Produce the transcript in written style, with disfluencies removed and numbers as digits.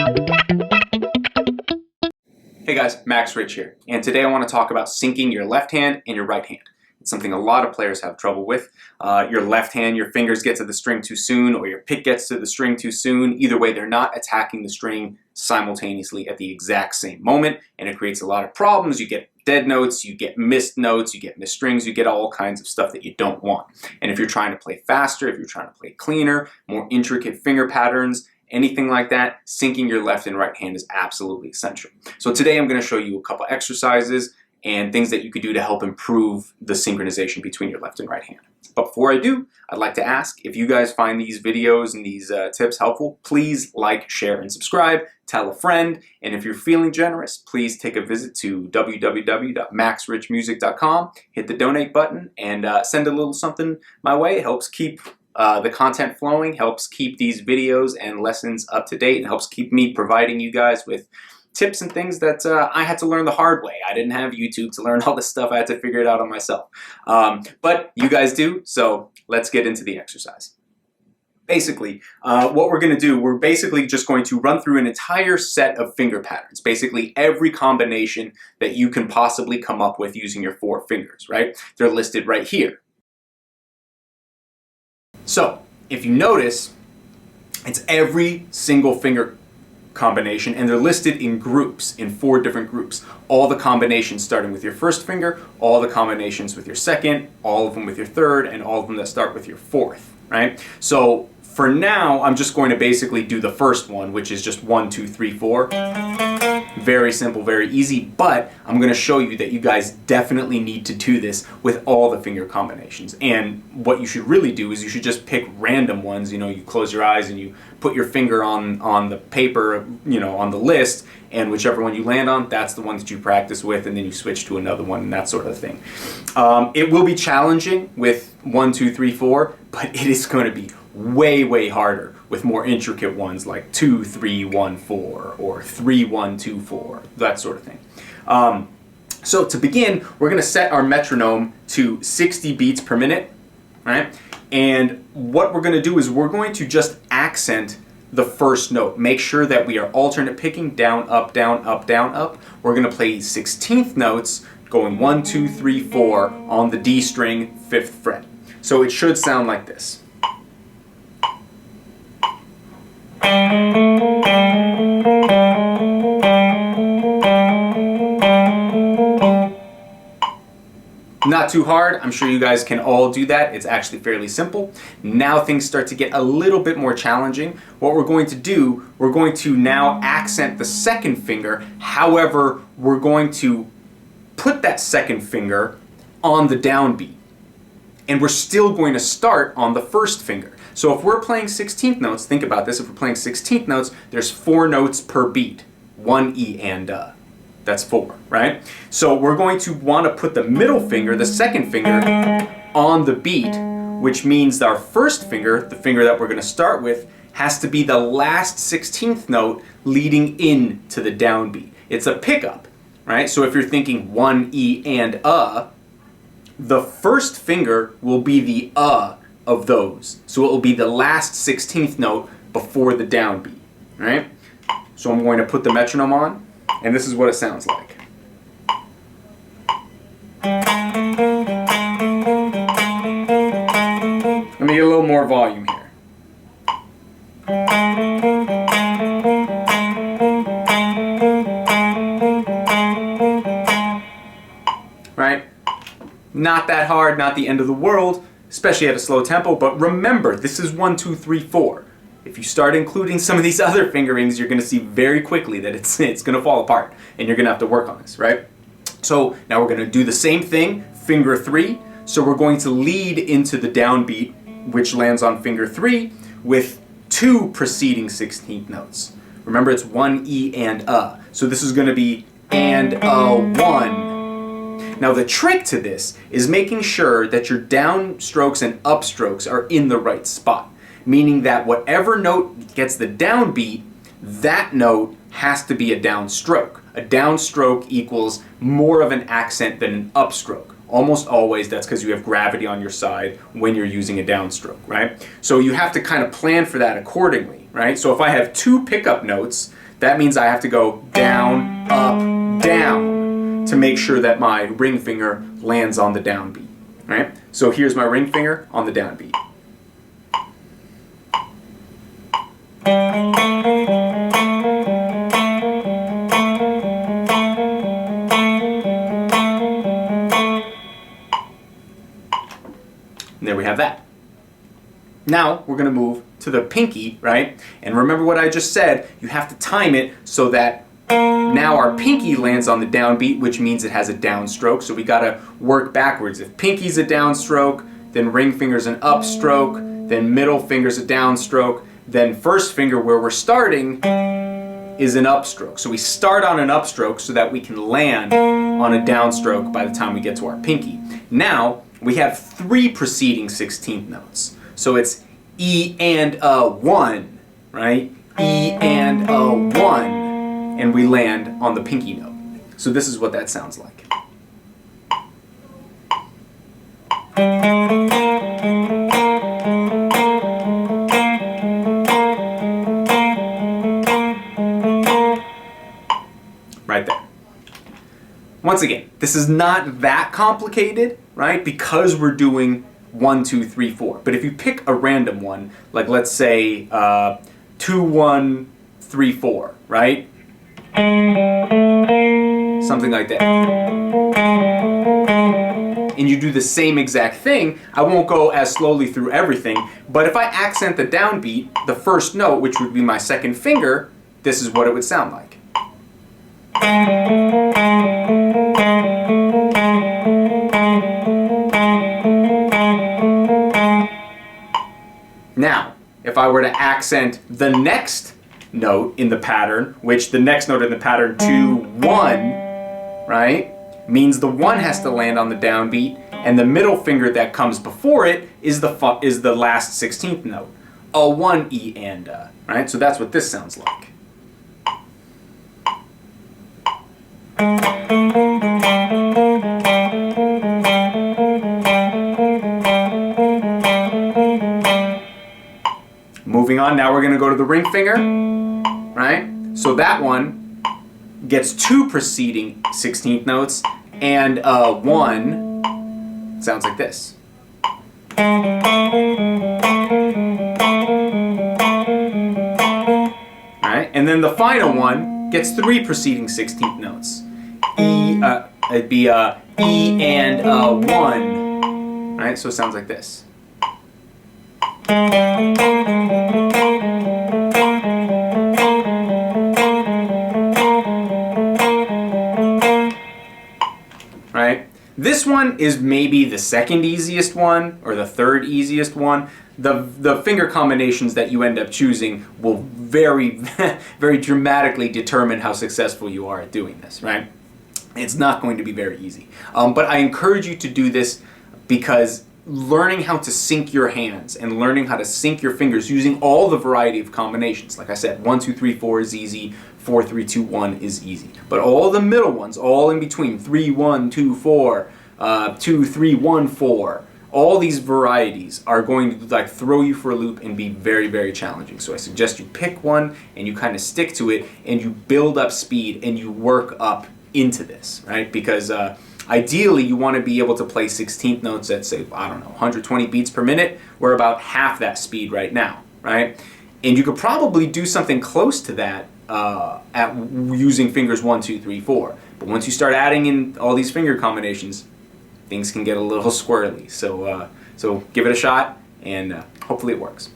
Hey guys, Max Rich here, and today I want to talk about syncing your left hand and your right hand. It's something a lot of players have trouble with. Your left hand, your fingers get to the string too soon, or your pick gets to the string too soon. Either way, they're not attacking the string simultaneously at the exact same moment, and it creates a lot of problems. You get dead notes, you get missed notes, you get missed strings, you get all kinds of stuff that you don't want. And if you're trying to play faster, if you're trying to play cleaner, more intricate finger patterns, anything like that, syncing your left and right hand is absolutely essential. So today I'm going to show you a couple exercises and things that you could do to help improve the synchronization between your left and right hand. But before I do, I'd like to ask, if you guys find these videos and these tips helpful, please like, share, and subscribe, tell a friend, and if you're feeling generous, please take a visit to www.maxrichmusic.com, hit the donate button, and send a little something my way. It helps keep the content flowing, helps keep these videos and lessons up to date, and helps keep me providing you guys with tips and things that I had to learn the hard way. I didn't have YouTube to learn all this stuff. I had to figure it out on myself. But you guys do, so let's get into the exercise. Basically, what we're going to do, we're basically just going to run through an entire set of finger patterns. Basically, every combination that you can possibly come up with using your 4 fingers, right? They're listed right here. So, if you notice, it's every single finger combination, and they're listed in groups, in 4 different groups. All the combinations starting with your first finger, all the combinations with your second, all of them with your third, and all of them that start with your fourth, right? So, for now, I'm just going to basically do the first one, which is just 1, 2, 3, 4. Very simple, very easy, but I'm going to show you that you guys definitely need to do this with all the finger combinations. And what you should really do is you should just pick random ones. You know, you close your eyes and you put your finger on the paper, you know, on the list, and whichever one you land on, that's the one that you practice with, and then you switch to another one and that sort of thing. It will be challenging with 1, 2, 3, 4, but it is going to be way harder with more intricate ones like 2, 3, 1, 4 or 3, 1, 2, 4, that sort of thing. So to begin, we're going to set our metronome to 60 beats per minute, right? And what we're going to do is we're going to just accent the first note. Make sure that we are alternate picking down, up, down, up, down, up. We're going to play 16th notes going 1, 2, 3, 4 on the D string, 5th fret. So it should sound like this. Not too hard. I'm sure you guys can all do that. It's actually fairly simple. Now things start to get a little bit more challenging. What we're going to do, we're going to now accent the second finger. However, we're going to put that second finger on the downbeat. And we're still going to start on the first finger. So if we're playing 16th notes, think about this, if we're playing 16th notes, there's 4 notes per beat. 1 E and That's 4, right? So we're going to want to put the middle finger, the second finger, on the beat, which means our first finger, the finger that we're going to start with, has to be the last 16th note leading into the downbeat. It's a pickup, right? So if you're thinking 1 E and the first finger will be the of those. So it will be the last 16th note before the downbeat, right? So I'm going to put the metronome on, and this is what it sounds like. Let me get a little more volume here. Right? Not that hard, not the end of the world, especially at a slow tempo, but remember, this is 1, 2, 3, 4. If you start including some of these other fingerings, you're going to see very quickly that it's going to fall apart, and you're going to have to work on this, right? So now we're going to do the same thing, finger 3. So we're going to lead into the downbeat, which lands on finger 3, with 2 preceding 16th notes. Remember, it's 1 E and So this is going to be and 1. Now the trick to this is making sure that your downstrokes and upstrokes are in the right spot, meaning that whatever note gets the downbeat, that note has to be a downstroke. A downstroke equals more of an accent than an upstroke. Almost always that's because you have gravity on your side when you're using a downstroke, right? So you have to kind of plan for that accordingly, right? So if I have 2 pickup notes That means I have to go down, up, down to make sure that my ring finger lands on the downbeat. Right? So here's my ring finger on the downbeat. And there we have that. Now we're going to move to the pinky, right? And remember what I just said, you have to time it so that now our pinky lands on the downbeat, which means it has a downstroke. So we got to work backwards. If pinky's a downstroke, then ring finger's an upstroke, then middle finger's a downstroke, then first finger where we're starting is an upstroke. So we start on an upstroke so that we can land on a downstroke by the time we get to our pinky. Now we have 3 preceding 16th notes. So it's E and a 1, right? E and a 1, and we land on the pinky note. So this is what that sounds like. Right there. Once again, this is not that complicated, right? Because we're doing 1, 2, 3, 4. But if you pick a random one, like let's say 2, 1, 3, 4, right? Something like that. And you do the same exact thing, I won't go as slowly through everything, but if I accent the downbeat, the first note, which would be my second finger, this is what it would sound like. Now, if I were to accent the next note in the pattern, which the next note in the pattern 2, 1, right, means the 1 has to land on the downbeat, and the middle finger that comes before it is the last 16th note. A 1, E, and a, right? So that's what this sounds like. Moving on, now we're going to go to the ring finger, right? So that one gets 2 preceding 16th notes, and 1 sounds like this. Right? And then the final one gets 3 preceding 16th notes. It'd be E and 1, right? So it sounds like this. Right? This one is maybe the second easiest one or the third easiest one. The finger combinations that you end up choosing will very, very dramatically determine how successful you are at doing this, right? It's not going to be very easy. But I encourage you to do this because learning how to sync your hands and learning how to sync your fingers using all the variety of combinations. Like I said, 1, 2, 3, 4 is easy, 4, 3, 2, 1 is easy. But all the middle ones, all in between, 3, 1, 2, 4, 2, 3, 1, 4, all these varieties are going to like throw you for a loop and be very, very challenging. So I suggest you pick one and you kind of stick to it and you build up speed and you work up into this, right? Because ideally, you want to be able to play 16th notes at, say, I don't know, 120 beats per minute. We're about half that speed right now, right? And you could probably do something close to that at using fingers 1, 2, 3, 4. But once you start adding in all these finger combinations, things can get a little squirrely. So give it a shot, and hopefully it works.